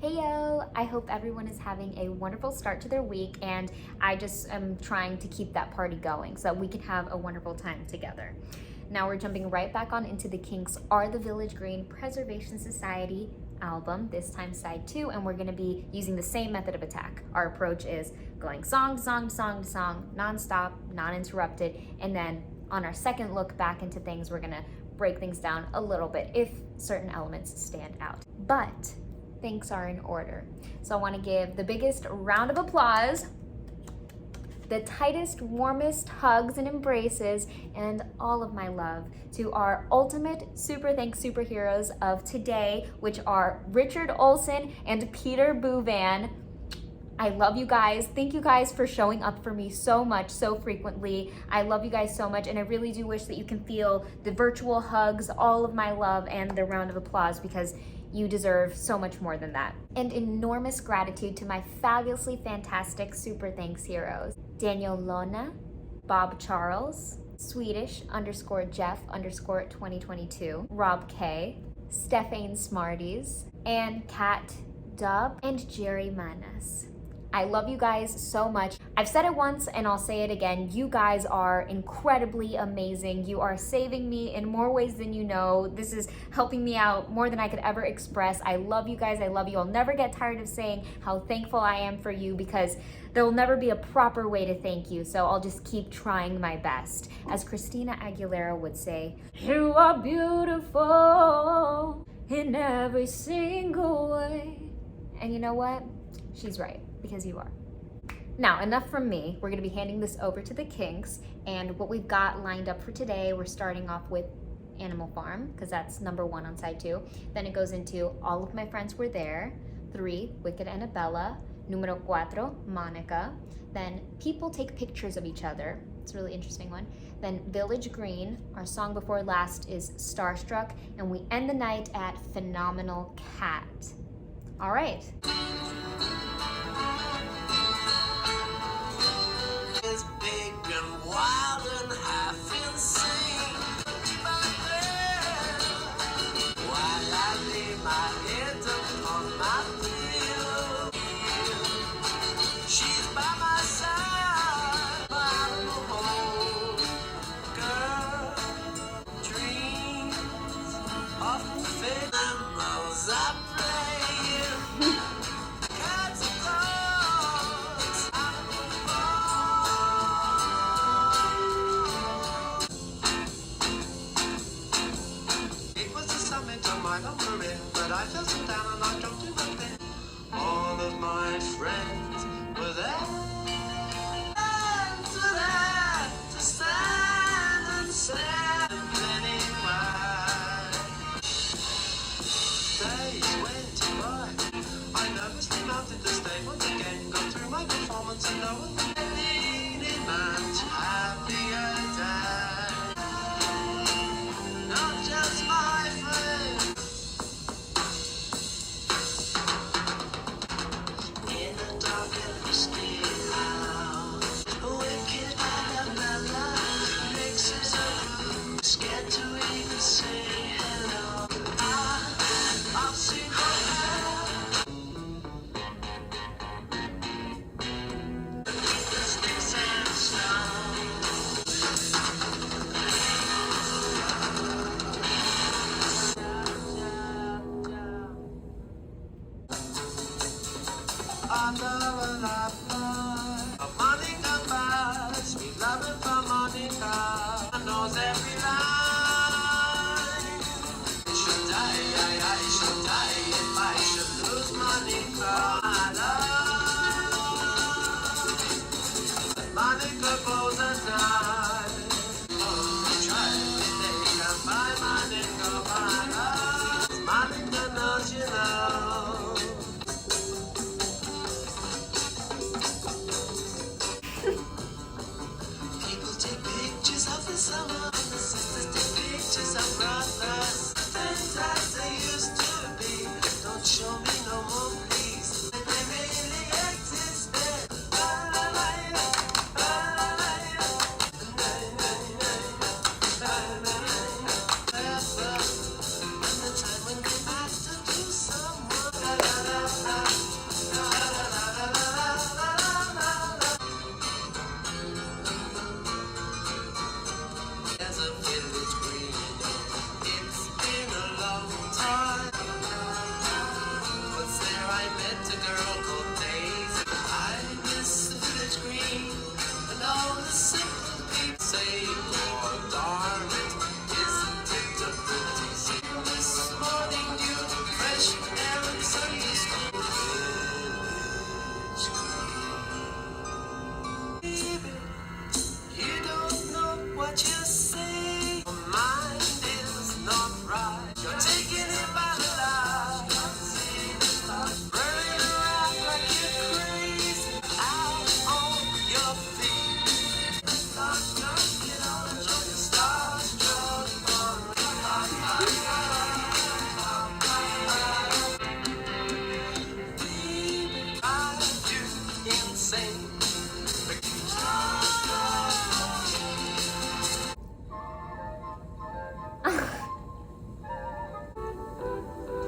Heyo! I hope everyone is having a wonderful start to their week, and I just am trying to keep that party going so that we can have a wonderful time together. Now we're jumping right back on into the Kinks Are the Village Green Preservation Society album, this time side 2, and we're going to be using the same method of attack. Our approach is going song to song to song to song, non-stop, non-interrupted, and then on our second look back into things, we're going to break things down a little bit if certain elements stand out. But things are in order. So I want to give the biggest round of applause, the tightest, warmest hugs and embraces, and all of my love to our ultimate super thanks superheroes of today, which are Richard Olsen and Peter Buwen. I love you guys. Thank you guys for showing up for me so much, so frequently. I love you guys so much, and I really do wish that you can feel the virtual hugs, all of my love, and the round of applause, because you deserve so much more than that. And enormous gratitude to my fabulously fantastic super thanks heroes. Daniel Lona, Bob Charles, Swedish _Jeff _2022, Rob K, StephaneSmarties, and Kat, Dubh, and Jerry Manas. I love you guys so much. I've said it once and I'll say it again. You guys are incredibly amazing. You are saving me in more ways than you know. This is helping me out more than I could ever express. I love you guys. I love you. I'll never get tired of saying how thankful I am for you, because there will never be a proper way to thank you. So I'll just keep trying my best. As Christina Aguilera would say, you are beautiful in every single way. And you know what? She's right, because you are. Now, enough from me. We're gonna be handing this over to the Kinks, and what we've got lined up for today, we're starting off with Animal Farm, because that's number 1 on side 2. Then it goes into All of My Friends Were There, 3, Wicked Annabella, numero 4, Monica. Then People Take Pictures of Each Other. It's a really interesting one. Then Village Green. Our song before last is Starstruck, and we end the night at Phenomenal Cat. All right. It's big and wild and half insane. But then, while I lay my head upon my pillow, she's by my side, by the whole girl. Dreams of perfect animals are playing. Cats and dogs out of the ball. It was the summit of my career, but I fell so down and I dropped in my bed. All of my friends were there. And to that, to stand and stand plenty wide. Days went by. I nervously mounted the stage once again, got through my performance, and no one needed much happier day. Not just my friends. In a dark and misty house, wicked Annabella mixes a brew, scared to even say hello. I've seen her hair. Sticks and stones. Annabella, Monica Bass, we love it for Monica. Knows every line. Should die, I should die if I should lose Monica. I love Monica goes at night. Oh, try if they can buy Monica, my love. Monica knows you know. People take pictures of the summer, and the sisters take pictures of brothers. Things as they used to be. Don't show me no more, please. met a girl called Daisy. I miss the village green and all the simple people say, oh, darling, isn't it a pretty scene? This morning dew, fresh air and Sunday school. Village green. You don't know what you say. Your mind is not right. You're taking it by the line. Running around like you're crazy. Out on your feet. Get on and join the Starstruck fun. Baby, drive you insane.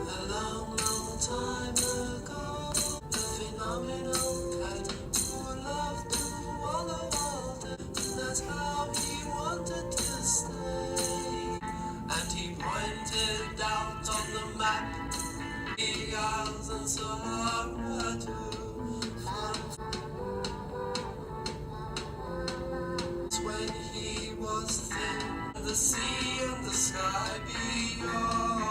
A long, long time ago, the phenomenal cat who loved to wallow all day, and that's how he wanted to stay. And he pointed out on the map the isles and Sahara too. When he was thin, the sea and the sky beyond.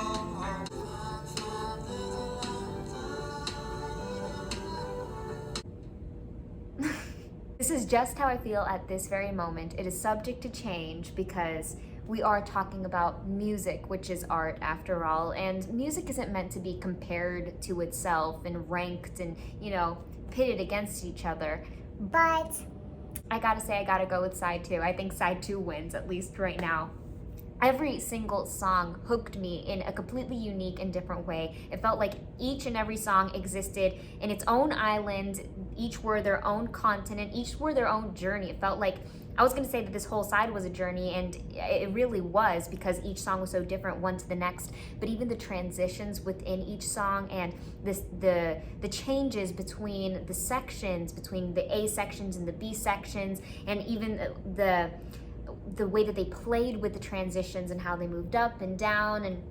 This is just how I feel at this very moment. It is subject to change because we are talking about music, which is art after all, and music isn't meant to be compared to itself and ranked and, you know, pitted against each other. But I gotta say, I gotta go with side two. I think side two wins, at least right now. Every single song hooked me in a completely unique and different way. It felt like each and every song existed in its own island. Each were their own continent. Each were their own journey. It felt like, I was gonna say that this whole side was a journey, and it really was, because each song was so different one to the next. But even the transitions within each song and the changes between the sections, between the A sections and the B sections, and even the way that they played with the transitions and how they moved up and down, and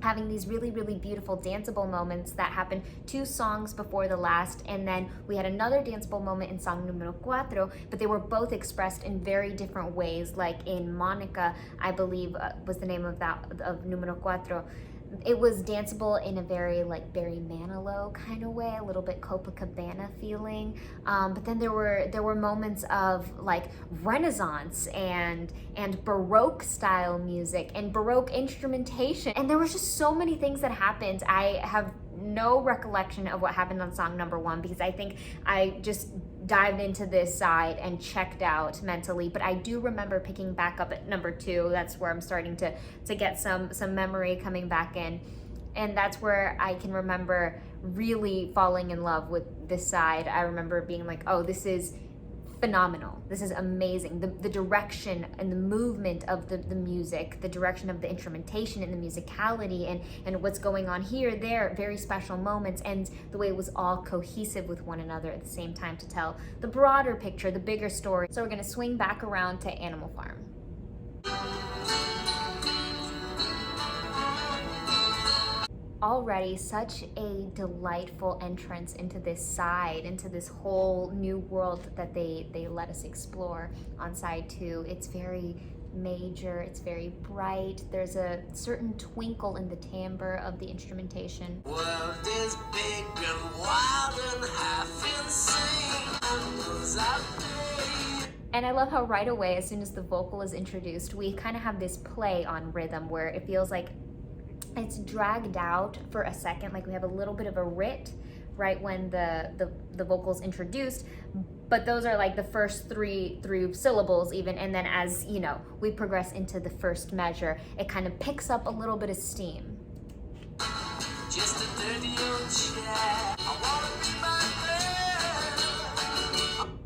having these really, really beautiful danceable moments that happened 2 songs before the last, and then we had another danceable moment in song numero 4, but they were both expressed in very different ways. Like in Monica, I believe was the name of numero 4. It was danceable in a very like Barry Manilow kind of way, a little bit Copacabana feeling. But then there were moments of like Renaissance and Baroque style music and Baroque instrumentation. And there was just so many things that happened. I have no recollection of what happened on song number 1 because I think I just dived into this side and checked out mentally, but I do remember picking back up at number 2. That's where I'm starting to get some memory coming back in, and that's where I can remember really falling in love with this side. I remember being like, oh, this is phenomenal, this is amazing. The direction and the movement of the music, the direction of the instrumentation and the musicality, and what's going on here, there, very special moments, and the way it was all cohesive with one another at the same time to tell the broader picture, the bigger story. So we're gonna swing back around to Animal Farm. Already such a delightful entrance into this side, into this whole new world that they let us explore on side 2. It's very major, it's very bright. There's a certain twinkle in the timbre of the instrumentation. World is big and wild and half insane. And I love how right away, as soon as the vocal is introduced, we kind of have this play on rhythm where it feels like it's dragged out for a second, like we have a little bit of a writ right when the vocal's introduced, but those are like the first three syllables even, and then as you know we progress into the first measure, it kind of picks up a little bit of steam. Just a dirty old chat. I wanna be my friend.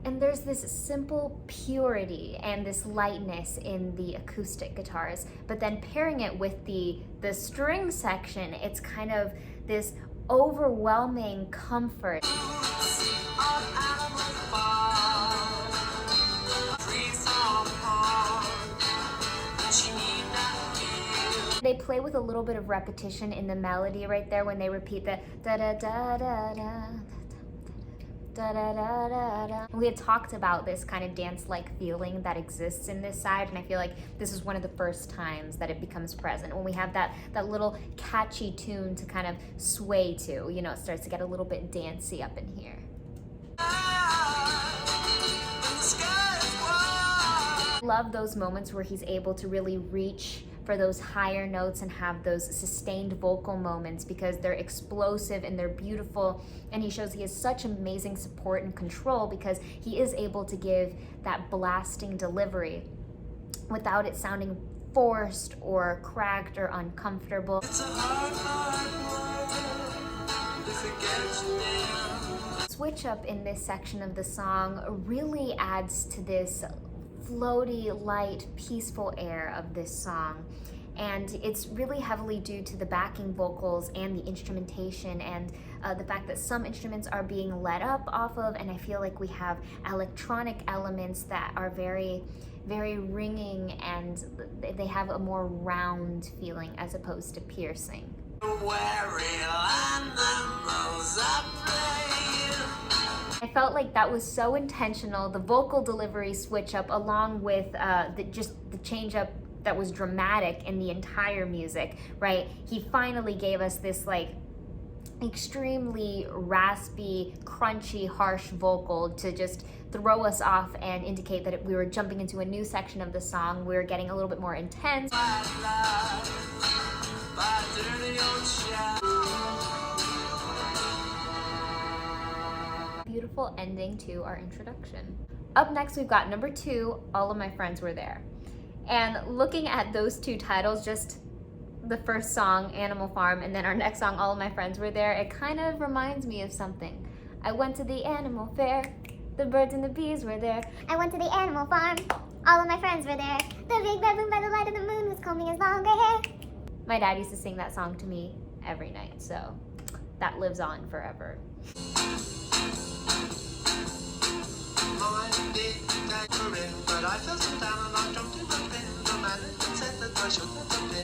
And there's this simple purity and this lightness in the acoustic guitars, but then pairing it with the string section, it's kind of this overwhelming comfort. They play with a little bit of repetition in the melody right there when they repeat the da da da da da. Da, da, da, da, da. We had talked about this kind of dance-like feeling that exists in this side, and I feel like this is one of the first times that it becomes present, when we have that little catchy tune to kind of sway to. You know, it starts to get a little bit dancey up in here. I love those moments where he's able to really reach for those higher notes and have those sustained vocal moments, because they're explosive and they're beautiful, and he shows he has such amazing support and control because he is able to give that blasting delivery without it sounding forced or cracked or uncomfortable. It's a hard world if it gets near. Switch up in this section of the song really adds to this floaty, light, peaceful air of this song, and it's really heavily due to the backing vocals and the instrumentation, and the fact that some instruments are being let up off of, and I feel like we have electronic elements that are very, very ringing, and they have a more round feeling as opposed to piercing. I felt like that was so intentional, the vocal delivery switch up along with the change up that was dramatic in the entire music, right? He finally gave us this like extremely raspy, crunchy, harsh vocal to just throw us off and indicate that we were jumping into a new section of the song. We were getting a little bit more intense. Beautiful ending to our introduction. Up next, we've got number 2, All of My Friends Were There. And looking at those two titles, just the first song, Animal Farm, and then our next song, All of My Friends Were There, it kind of reminds me of something. I went to the animal fair, the birds and the bees were there. I went to the animal farm, all of my friends were there. The big baboon by the light of the moon was combing his longer hair. My dad used to sing that song to me every night, so that lives on forever.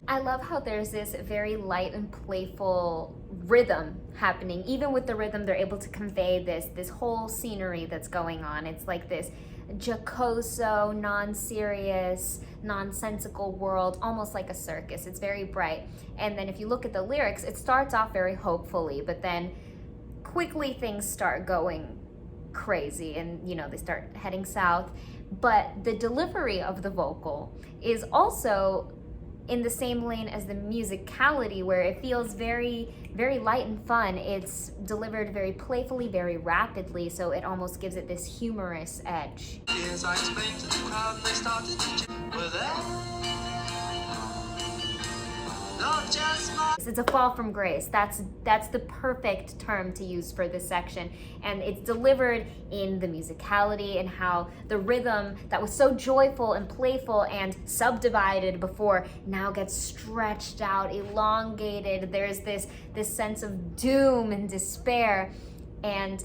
I love how there's this very light and playful rhythm happening. Even with the rhythm, they're able to convey this whole scenery that's going on. It's like this jocoso, non-serious, nonsensical world, almost like a circus. It's very bright. And then if you look at the lyrics, it starts off very hopefully, but then quickly things start going crazy, and you know, they start heading south. But the delivery of the vocal is also in the same lane as the musicality, where it feels very, very light and fun. It's delivered very playfully, very rapidly, so it almost gives it this humorous edge. Yes, I explained to the crowd and they started to were there. Not just my It's a fall from grace. That's the perfect term to use for this section, and it's delivered in the musicality and how the rhythm that was so joyful and playful and subdivided before now gets stretched out, elongated. There's this sense of doom and despair. And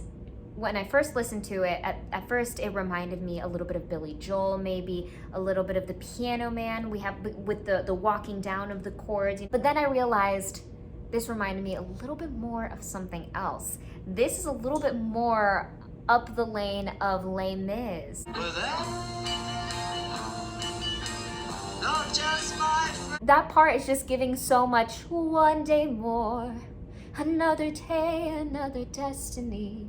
when I first listened to it, at first it reminded me a little bit of Billy Joel, maybe a little bit of the Piano Man we have with the walking down of the chords. But then I realized this reminded me a little bit more of something else. This is a little bit more up the lane of Les Mis. were there. Not just my friends. That part is just giving so much one day more, another day, another destiny.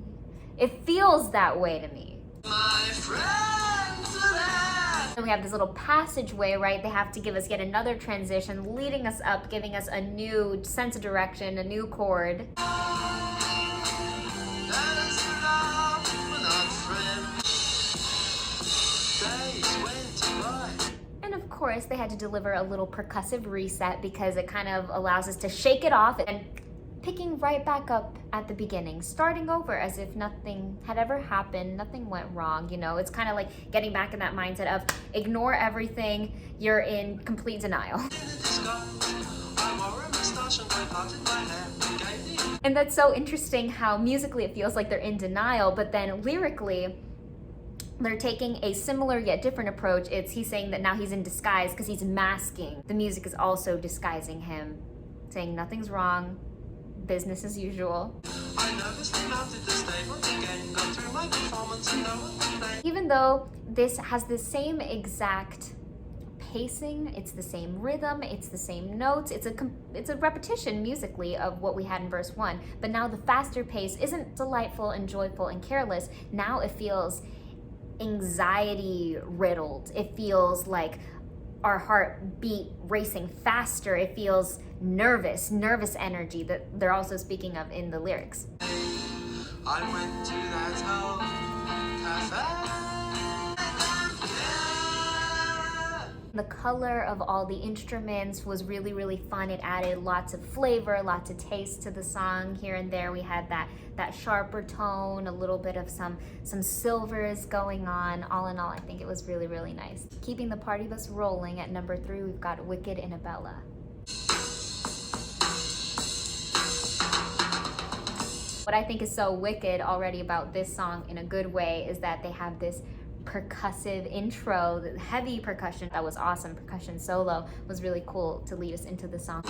It feels that way to me. My friends are there. And we have this little passageway, right? They have to give us yet another transition, leading us up, giving us a new sense of direction, a new chord. That is love, we're not friends. Days went by. And of course, they had to deliver a little percussive reset because it kind of allows us to shake it off and picking right back up at the beginning, starting over as if nothing had ever happened, nothing went wrong, you know? It's kind of like getting back in that mindset of ignore everything, you're in complete denial. In the disguise, I wore a moustache and I parted my hair and gave the And that's so interesting how musically it feels like they're in denial, but then lyrically, they're taking a similar yet different approach. He's saying that now he's in disguise because he's masking. The music is also disguising him, saying nothing's wrong, business as usual. I nervously mounted the stables again, got through my performance and no one complained. Even though this has the same exact pacing, it's the same rhythm, it's the same notes, it's a repetition musically of what we had in verse 1, but now the faster pace isn't delightful and joyful and careless. Now it feels anxiety riddled. It feels like our heart beat racing faster. It feels nervous energy that they're also speaking of in the lyrics. I went to that old cafe. The color of all the instruments was really, really fun. It added lots of flavor, lots of taste to the song. Here and there we had that sharper tone, a little bit of some silvers going on. All in all, I think it was really, really nice. Keeping the party bus rolling at number 3, we've got Wicked Annabella. What I think is so wicked already about this song in a good way is that they have this percussive intro, the heavy percussion. That was awesome. Percussion solo was really cool to lead us into the song.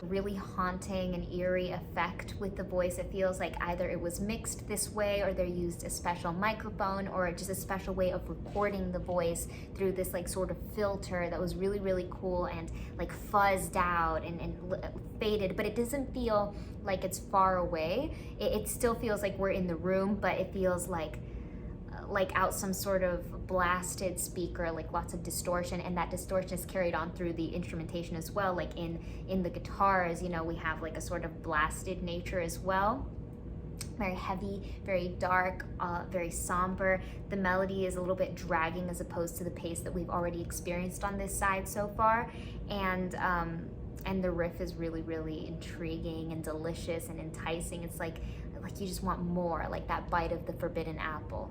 Really haunting and eerie effect with the voice. It feels like either it was mixed this way or they used a special microphone or just a special way of recording the voice through this like sort of filter that was really, really cool and like fuzzed out and faded, but it doesn't feel like it's far away. It still feels like we're in the room, but it feels like out some sort of blasted speaker, like lots of distortion, and that distortion is carried on through the instrumentation as well. Like in the guitars, you know, we have like a sort of blasted nature as well. Very heavy, very dark, very somber. The melody is a little bit dragging as opposed to the pace that we've already experienced on this side so far. And the riff is really, really intriguing and delicious and enticing. It's like you just want more, like that bite of the forbidden apple.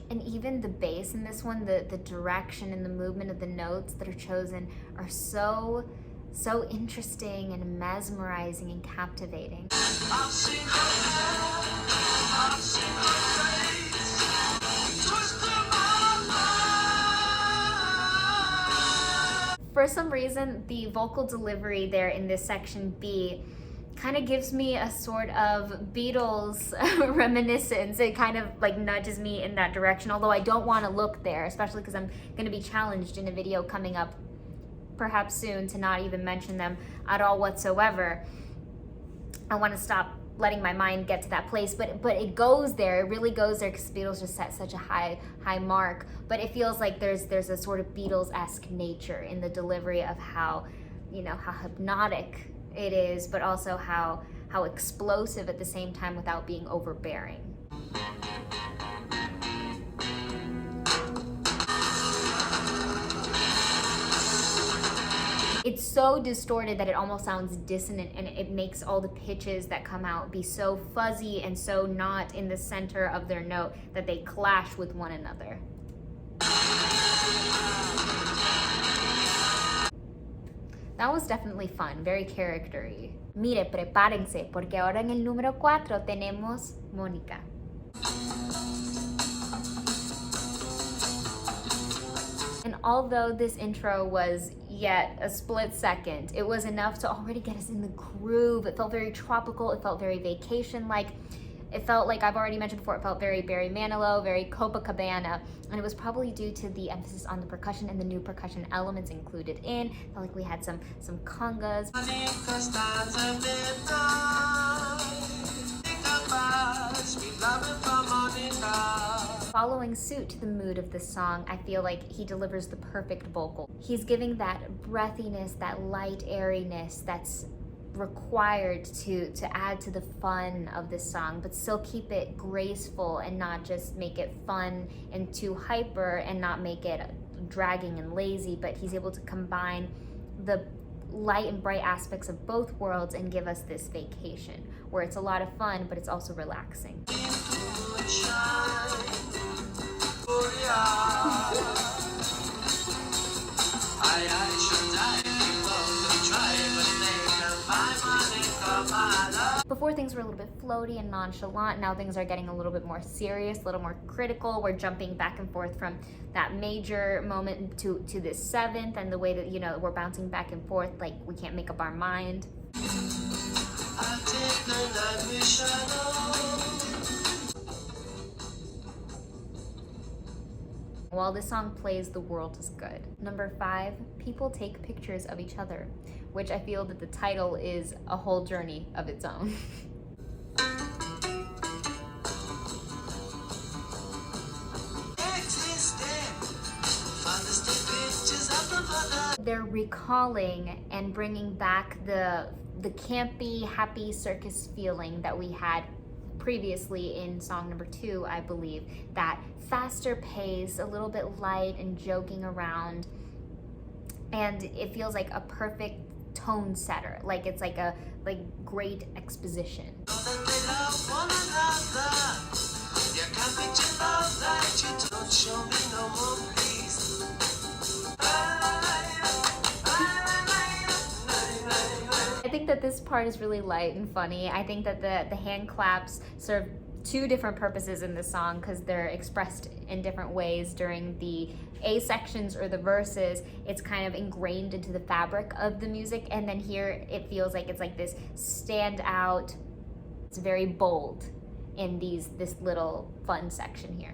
And even the bass in this one, the direction and the movement of the notes that are chosen are so interesting and mesmerizing and captivating. For some reason, the vocal delivery there in this section B kind of gives me a sort of Beatles reminiscence. It kind of like nudges me in that direction, although I don't want to look there, especially because I'm going to be challenged in a video coming up perhaps soon to not even mention them at all whatsoever. I want to stop letting my mind get to that place, but it goes there. It really goes there because Beatles just set such a high mark. But it feels like there's a sort of Beatles-esque nature in the delivery of how, you know, how hypnotic it is, but also how explosive at the same time without being overbearing. It's so distorted that it almost sounds dissonant, and it makes all the pitches that come out be so fuzzy and so not in the center of their note that they clash with one another. That was definitely fun, very character-y. Mire, prepárense, porque ahora en el número 4 tenemos Mónica. And although this intro was yet a split second, it was enough to already get us in the groove. It felt very tropical, it felt very vacation-like. It felt like, I've already mentioned before, it felt very Barry Manilow, very Copacabana, and it was probably due to the emphasis on the percussion and the new percussion elements included in. It felt like we had some congas. Following suit to the mood of this song, I feel like he delivers the perfect vocal. He's giving that breathiness, that light airiness that's required to add to the fun of this song, but still keep it graceful and not just make it fun and too hyper and not make it dragging and lazy, but he's able to combine the light and bright aspects of both worlds and give us this vacation where it's a lot of fun, but it's also relaxing. Before things were a little bit floaty and nonchalant, now things are getting a little bit more serious, a little more critical. We're jumping back and forth from that major moment to this seventh, and the way that, you know, we're bouncing back and forth like we can't make up our mind. While this song plays, the world is good. Number 5, people take pictures of each other, which I feel that the title is a whole journey of its own. They're recalling and bringing back the campy, happy circus feeling that we had previously in song number 2, I believe. That faster pace, a little bit light and joking around, and it feels like a perfect tone setter. Like it's like a great exposition. I think that this part is really light and funny. I think that the hand claps serve 2 different purposes in this song because they're expressed in different ways during the A sections or the verses. It's kind of ingrained into the fabric of the music, and then here it feels like it's like this stand out. It's very bold in this little fun section here.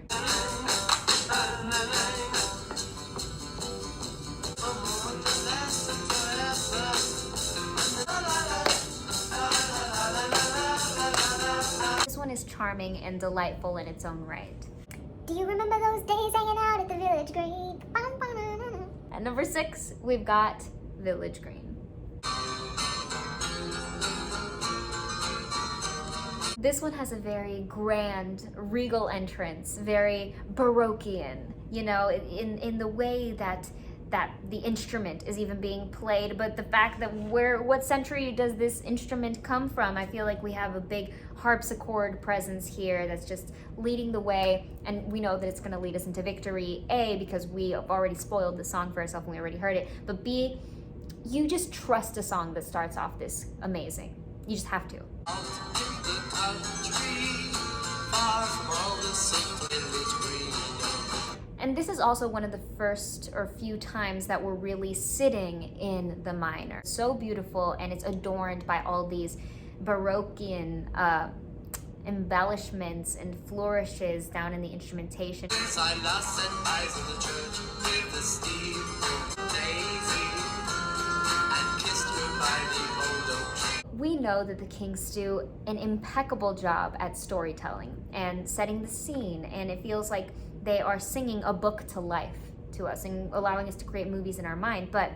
This one is charming and delightful in its own right. Do you remember those days hanging out at the Village Green? At number 6, we've got Village Green. This one has a very grand, regal entrance, very Baroquean, you know, in the way that the instrument is even being played, but the fact that what century does this instrument come from? I feel like we have a big harpsichord presence here that's just leading the way, and we know that it's going to lead us into victory, A, because we have already spoiled the song for ourselves and we already heard it, but B, you just trust a song that starts off this amazing. You just have to. And this is also one of the first or few times that we're really sitting in the minor. So beautiful, and it's adorned by all these Baroquean embellishments and flourishes down in the instrumentation. We know that the Kinks do an impeccable job at storytelling and setting the scene, and it feels like they are singing a book to life to us and allowing us to create movies in our mind. But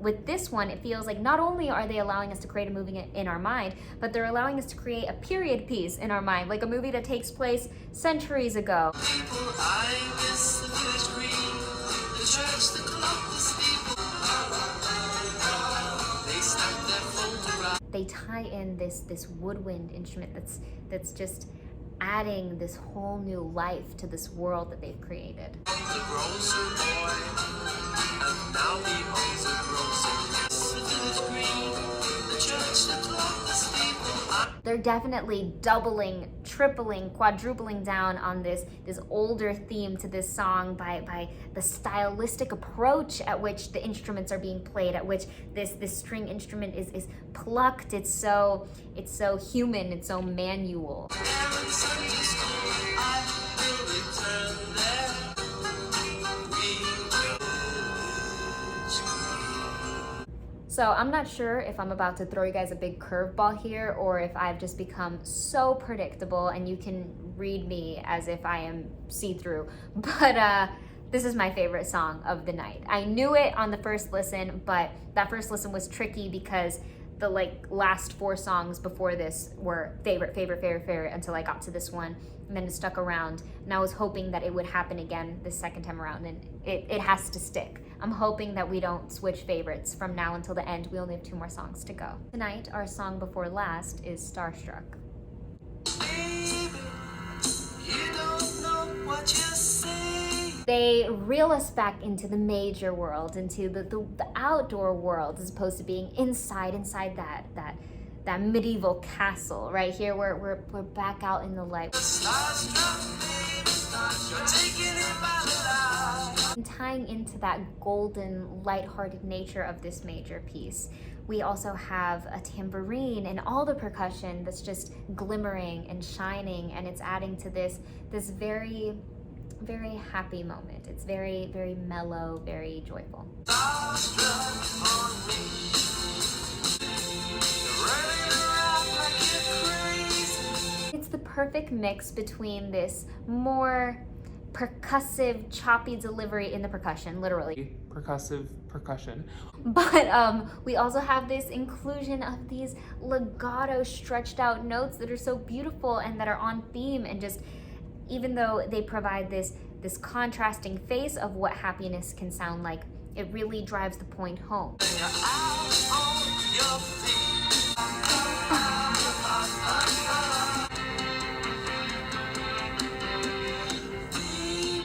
with this one, it feels like not only are they allowing us to create a movie in our mind, but they're allowing us to create a period piece in our mind, like a movie that takes place centuries ago. They tie in this woodwind instrument that's just adding this whole new life to this world that they've created. They're definitely doubling, tripling, quadrupling down on this older theme to this song by the stylistic approach at which the instruments are being played, at which this string instrument is plucked. It's so human, it's so manual. So I'm not sure if I'm about to throw you guys a big curveball here, or if I've just become so predictable and you can read me as if I am see-through. But this is my favorite song of the night. I knew it on the first listen, but that first listen was tricky because the last 4 songs before this were favorite until I got to this one, and then it stuck around, and I was hoping that it would happen again the second time around, and it has to stick. I'm hoping that we don't switch favorites from now until the end. We only have 2 more songs to go. Tonight, our song before last is Starstruck. Baby, you don't know what you say. They reel us back into the major world, into the outdoor world, as opposed to being inside that that medieval castle. Right here, we're back out in the light. And tying into that golden, lighthearted nature of this major piece, we also have a tambourine and all the percussion that's just glimmering and shining, and it's adding to this very, very happy moment. It's very, very mellow, very joyful. It's the perfect mix between this more percussive, choppy delivery in the percussion, literally. Percussive percussion. But we also have this inclusion of these legato, stretched out notes that are so beautiful and that are on theme, and just, even though they provide this contrasting face of what happiness can sound like, it really drives the point home.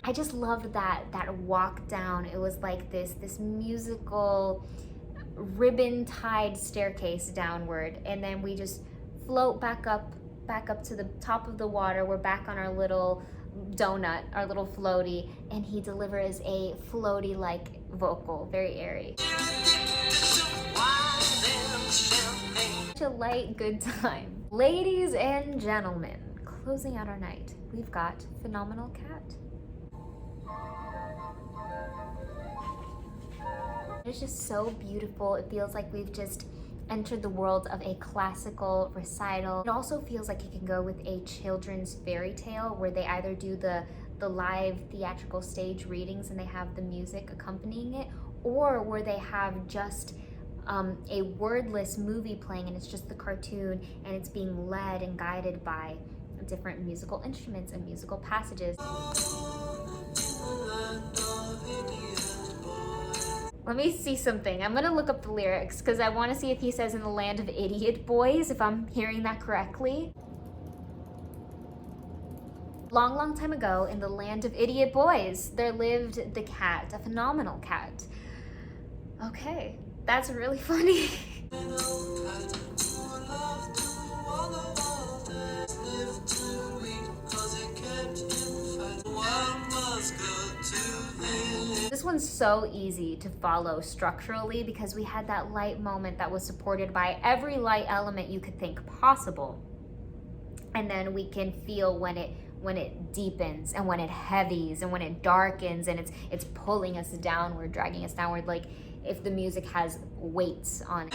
I just loved that walk down. It was like this musical ribbon-tied staircase downward, and then we just float back up to the top of the water. We're back on our little donut, our little floaty, and he delivers a floaty-like vocal, very airy. Such a light, good time. Ladies and gentlemen, closing out our night, we've got Phenomenal Cat. It's just so beautiful. It feels like we've just entered the world of a classical recital. It also feels like it can go with a children's fairy tale, where they either do the live theatrical stage readings and they have the music accompanying it, or where they have just a wordless movie playing and it's just the cartoon and it's being led and guided by different musical instruments and musical passages. Let me see something. I'm gonna look up the lyrics because I want to see if he says "in the land of idiot boys," if I'm hearing that correctly. Long, long time ago, in the land of idiot boys, there lived the cat, a phenomenal cat. Okay, that's really funny. This one's so easy to follow structurally because we had that light moment that was supported by every light element you could think possible. And then we can feel when it deepens and when it heavies and when it darkens and it's pulling us downward, dragging us downward, like if the music has weights on it.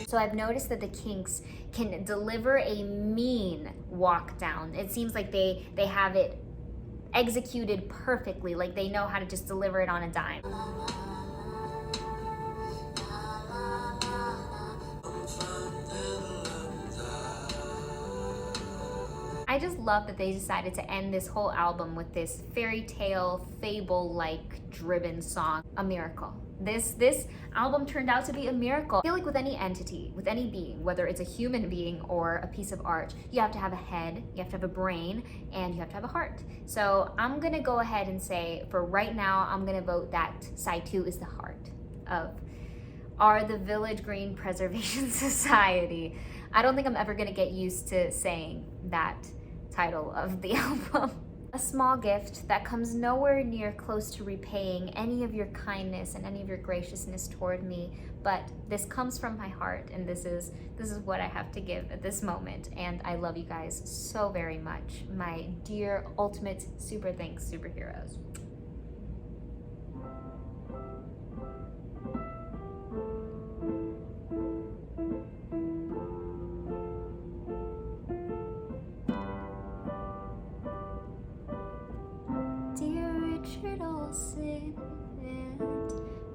So I've noticed that the Kinks can deliver a mean walk down. It seems like they have it executed perfectly, like they know how to just deliver it on a dime. I just love that they decided to end this whole album with this fairy tale, fable-like driven song, A Miracle. This album turned out to be a miracle. I feel like with any entity, with any being, whether it's a human being or a piece of art, you have to have a head, you have to have a brain, and you have to have a heart. So I'm gonna go ahead and say, for right now, I'm gonna vote that side 2 is the heart of the Village Green Preservation Society. I don't think I'm ever gonna get used to saying that title of the album. A small gift that comes nowhere near close to repaying any of your kindness and any of your graciousness toward me, but this comes from my heart, and this is what I have to give at this moment. And I love you guys so very much, my dear ultimate super thanks superheroes. Olsen and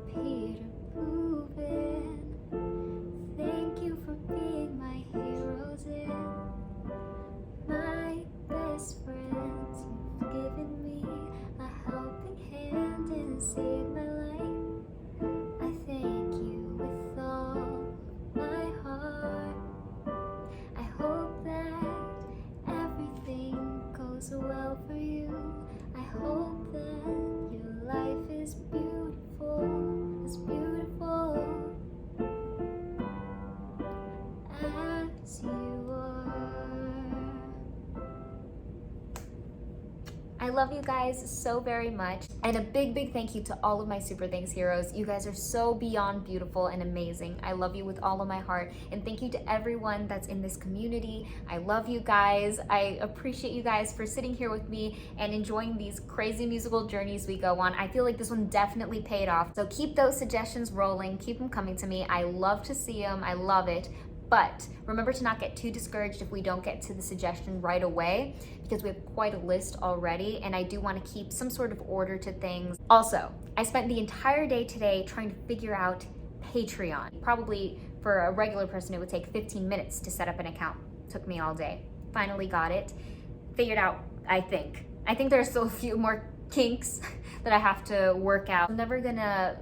Peter Buwen, thank you for being my heroes and my best friends. You've given me a helping as you are. I love you guys so very much. And a big thank you to all of my Super Thanks heroes. You guys are so beyond beautiful and amazing. I love you with all of my heart. And thank you to everyone that's in this community. I love you guys. I appreciate you guys for sitting here with me and enjoying these crazy musical journeys we go on. I feel like this one definitely paid off. So keep those suggestions rolling. Keep them coming to me. I love to see them. I love it. But remember to not get too discouraged if we don't get to the suggestion right away, because we have quite a list already, and I do want to keep some sort of order to things. Also, I spent the entire day today trying to figure out Patreon. Probably for a regular person, it would take 15 minutes to set up an account. Took me all day. Finally got it. Figured out, I think. I think there are still a few more kinks that I have to work out. I'm never gonna,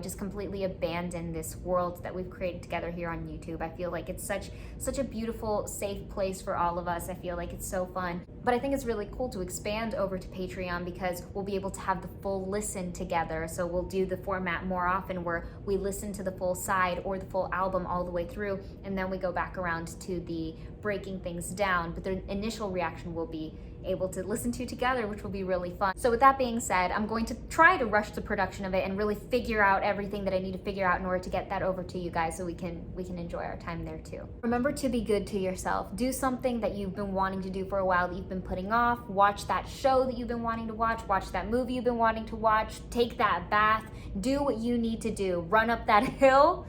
just completely abandon this world that we've created together here on YouTube. I feel like it's such a beautiful, safe place for all of us. I feel like it's so fun. But I think it's really cool to expand over to Patreon because we'll be able to have the full listen together. So we'll do the format more often where we listen to the full side or the full album all the way through, and then we go back around to the breaking things down. But the initial reaction will be able to listen to together, which will be really fun. So with that being said, I'm going to try to rush the production of it and really figure out everything that I need to figure out in order to get that over to you guys so we can enjoy our time there too. Remember to be good to yourself. Do something that you've been wanting to do for a while that you've been putting off. Watch that show that you've been wanting to watch. Watch that movie you've been wanting to watch. Take that bath. Do what you need to do. Run up that hill.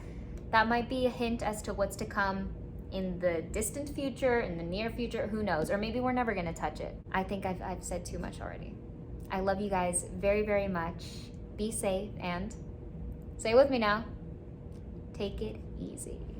That might be a hint as to what's to come in the distant future, in the near future, who knows? Or maybe we're never gonna touch it. I think I've said too much already. I love you guys very much. Be safe and say it with me now. Take it easy.